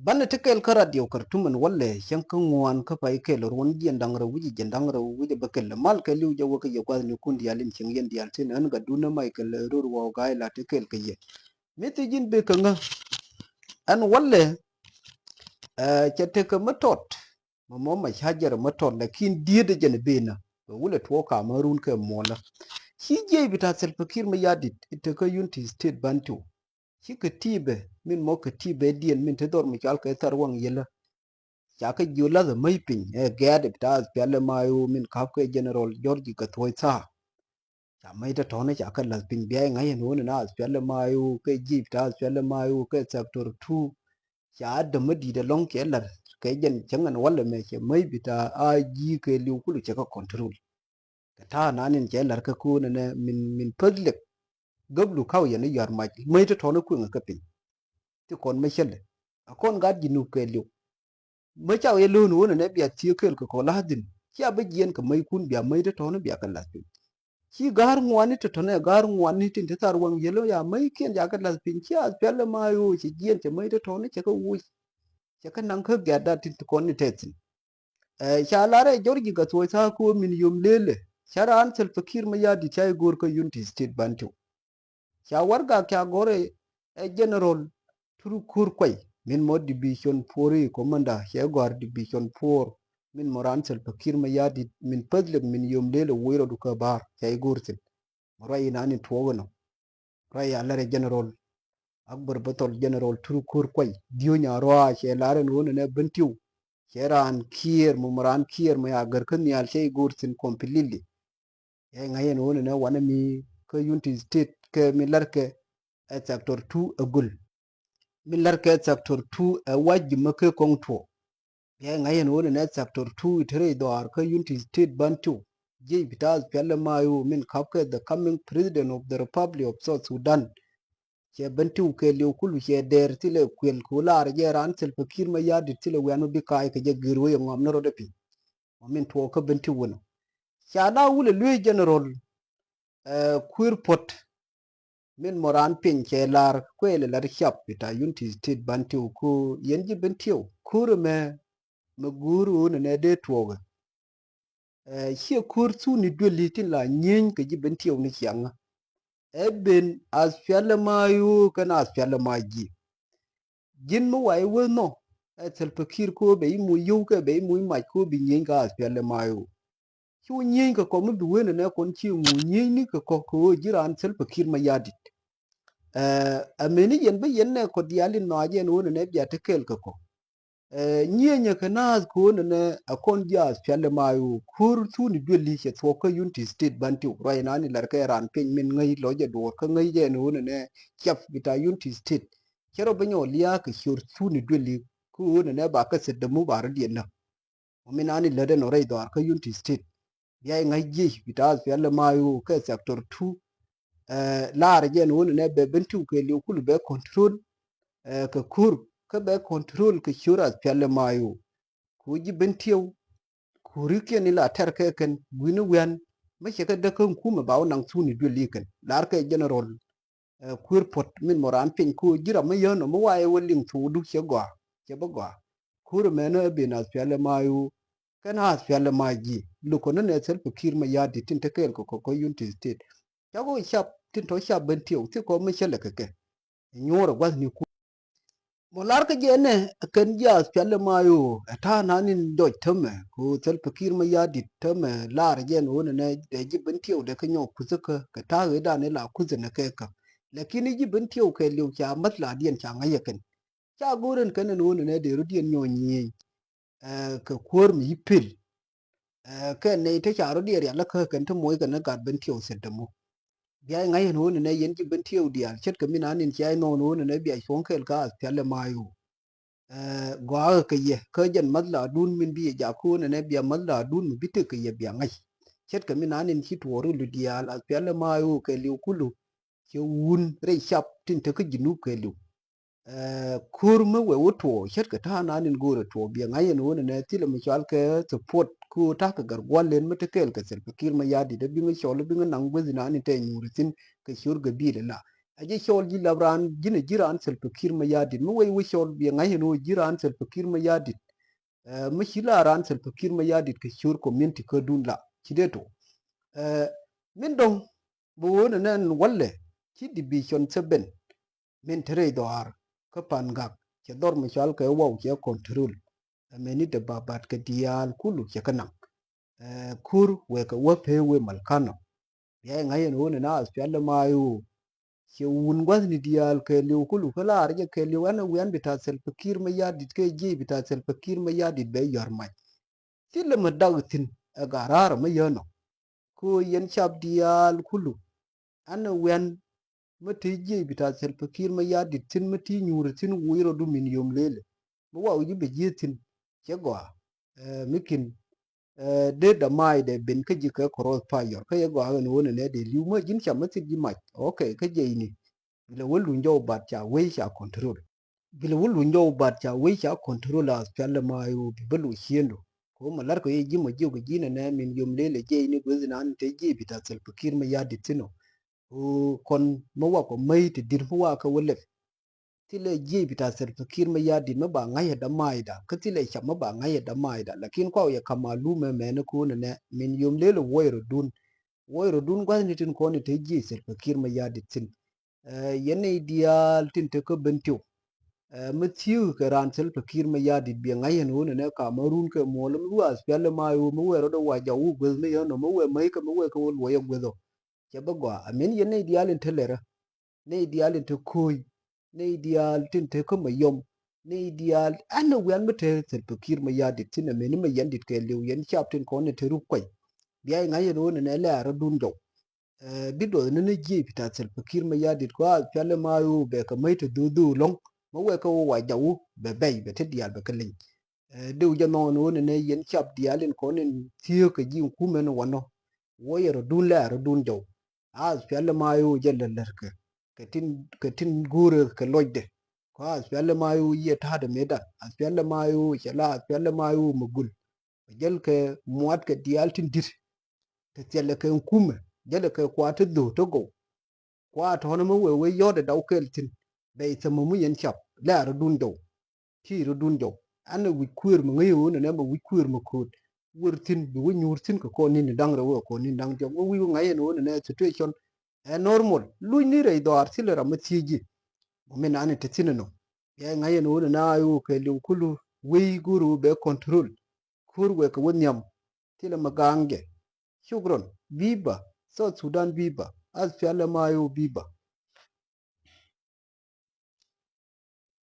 bana tekel kara dio kartuman walle shankan wan ka pai kel ron gien dangra wuji jendangra wuji bakel mal ke liu jawo ke yokwa ni kundi yalin ching yen dial tin an ga duna mai kel rur wa ga la tekel ke ye meti jin be kanga an walle chete ka matot mo ma hajar matot lakin diede jene bena wule to ka marun ke mola shi je bita selfakir ma yadit ite ka unity state bantu shi ka tibe min mo ka tibe dien min te dor mi kal ka tar wang yela ya ka jula da mai pin e gade bita pele mayu min ka ka general george ka toy sa ya mai ta tone ya ka las pin biya ngai no na pele mayu ka ji bita pele mayu ka sector 2 ya da madi da long ke lar ka jen changan wala me ke mai bita a ji ka liu kulu ke ka control ta nanin ke lar ka ku ne min public gablu kaw yana yar maj mai ta tona ku nga kapin ti kon ma shelle a kon gad ji nu ke liu ma chaw ye lu nu ne biya ti kel ko la din ki a bagien ka mai kun biya mai ta tona biya kan laspin ki gar ngwani ta tona gar ngwani tin ta tar wang yelo ya mai ken ya kan laspin ki a pelle ma yo ki gien te mai ta tona ke ka wu ke kan nan ka ga da tin kon ni tetsin sha lare jorgi ga so sa ko min yum lele shara an sel fakir ma ya di chai gor ka unity state bantu sha warga kya gore general turu kurkwai min mo division 4 commander he gwar division 4 min moran sel fakir ma yadi min padle min yom lele wiro duka bar hay gurtin rai nani tuwono rai alare general akbar batol general turu kurkwai diyo nya roa she lare no ne bentiu sheran kier mo moran kier ma ya garkan yal shay gurtin completely e ngayen wona ne wana mi ko unity state ke mi larke sector 2 agul min larke sector 2 a wajji make kongto ye ngayen wona ne sector 2 itere dor ka unity state bantu je bitaz pelle mayu min kapke the coming president of the republic of south sudan che bantu ke liu kulu che der tile kwel kular je ran sel fakir ma yadi tile wanu bi kai ke je girwe ngam no rodepi min to ka bantu wono chana wule lui general queerpot min moran pin ke lar kwele lar shap bita unity state bantu ku yenji bentiu kuru me guru ne de tuoga hie kur su ni dweli tin la nyen ke ji bentiu ni kyanga eben as fiale mayu kana as fiale maji jin mu wai wo no tel pakir ko be mu yu ke be mu ma ko bi nyen ka as fiale mayu chu nyen ka ko mu duwe ne kon chi mu nyen ni ka ko jiran tel pakir ma yadi ameni yen be yen ne ko dialin no ajen wona ne biya tekel ko nyenye kana ko ne akon dia spelle mayu kur tu ni dweli che to ko unity state bantu rai na ni lar ka ran pin min ngai lo je do ka ngai je no ne chef bita unity state kero banyo liya ka shur tu ni dweli ku ne ba ka sedda mu bar di na min ani lade no rai do ka unity state ya ngai je bita spelle mayu ka sector 2 laar jen woni ne be bentu ke li kulu be control ka kur ka be control ka shura pelle mayo ku ji bentiyo ku rike ni la ter ke ken gwini wen ma she ka da kan kuma ba wannan suni dole kan laar ka general kur pot min moran pin ku jira ma yono mo waye wolin tu du she gwa she ba gwa kur me no be na pelle mayo kana pelle maji lu ko ne sel fikir ma yadi tin ta kel ko unity state yago shap tin to shap bentiyo ti ko me shele ke nyoro gwas ni ku molar ka jene kan ja pelle mayo ta nanin doj tame ko tel pakir ma yadi tame lar jen wona ne de jibin tiyo de kanyo kuzuka ka ta ga da ne la kuzuna kai ka lakini jibin tiyo kai liu cha matla dien cha ngayaken cha guren kan ne wona ne de rudien nyonyi ka kor mi pil ka ne ta cha rudien ya la ka kan ta moy kan ga bin tiyo sedamo biya ngai no ne yen jibin tiyo dia chet ka minanin cha no no ne biya shon kai ka pelle mayo gwa ka ye ka jan madla dun min bi ja ko ne biya madla dun mi bitte ka ye biya ngai chet ka min anin hit woru lu dia la pele mayo ka liu kulu ke wun re shap tin ta ka jinu ka liu kur me we woto chet ka ta nanin gore to biya ngai no ne tile mi chal ka support ku ta ka gar gwalen mata kel ka sel fikir ma yadi da bi ngi cholo bi ngi nang gwazi na ni te nyuritin ka shur ga bi la aje shol ji labran jine jiran Salva Kiir Mayardit mu wai shol bi ngai no jiran Salva Kiir Mayardit mu shila ran Salva Kiir Mayardit ke shur community ko dun la kideto min dong bo wona nan walle ki division 7 min tere doar ka pan gak ke dor mi shal ke wow ke control meni de babat ke dial kulu ke kanang kur we ka wape we malkano ya ngai no na aspyal mayu ke wun gwas ni dial ke liu kulu kala arje ke liu ana wian bita Salva Kiir Mayardit ke je bita Salva Kiir Mayardit be yar mai tilla ma dagtin agarar ma yano ko yen chap dial kulu ana wian mati je bita Salva Kiir Mayardit tin mati nyur tin wiro du min yom lele bo wa uji be je tin ke gwa mikin de da mai de bin ka ji ka cross fire ka ye gwa no wona ne de liu ma jin cham mati ji mai okay ka je ni bila wulu njaw bat cha we cha control bila wulu njaw bat cha we cha control as pyalle mayo bibalu hiendo ko malar ko ye jimo jigo jina na min yom lele je ni gwezi na an te je bita Salva Kiir Mayardit tino o kon mawa ko mai te dir huwa ka wole tile je bita Salva Kiir Mayardit ma ba ngaya da maida ka tile cha ma ba ngaya da maida lakin ko ya kamalu me mene ko ne min yom lele woyro dun gwani tin ko ne te je Salva Kiir Mayardit tin yene dial tin te ko bentio Matthew ke ran Salva Kiir Mayardit bi ngayen wona ne Cameroon ke molum luas pele mayu mu wero do waja wu gwez me yono mu we mai ka mu we ko wo yo gwezo ke bagwa amen yene dial tin telera ne dial tin koy ne dial tin te ko mayom ne dial ana wan mate Salva Kiir Mayardit tin me ni me yandit ke lew yen chap tin ko ne te ru koy bi ay ngayen wona ne la ra dun do bido ne je pita Salva Kiir Mayardit ko a pele mayu be ka mai te du long ma we ko wa jawu be bay be te dial be kelin dew jano no ne yen chap dialin ko ne tiyo ke ji ku men wono wo yero dun la ro dun jaw as pele mayu jelle lerke ketin gure ke lojde ko as pele mayu ye ta de medan as pele mayu chala as pele mayu mugul jel ke muat ke dial tin dit te tele ke kume jele ke kwata do to go kwa to no we yode daw kel tin be tamo mu yen chap la ro dun jaw ki ro dun jaw ana wi kuer mo ngayo ne ma wi kuer mo ko wurtin bi wi nyurtin ko ni dang ro ko ni dang jaw wi ngaye no ne situation normal lu ni re do arsile ra matiji mo men ane te tinano ya ngaye no na ayo ke lu kulu wi guru be control kur we ko nyam tile magange shukron biba South Sudan biba as fiala mayo biba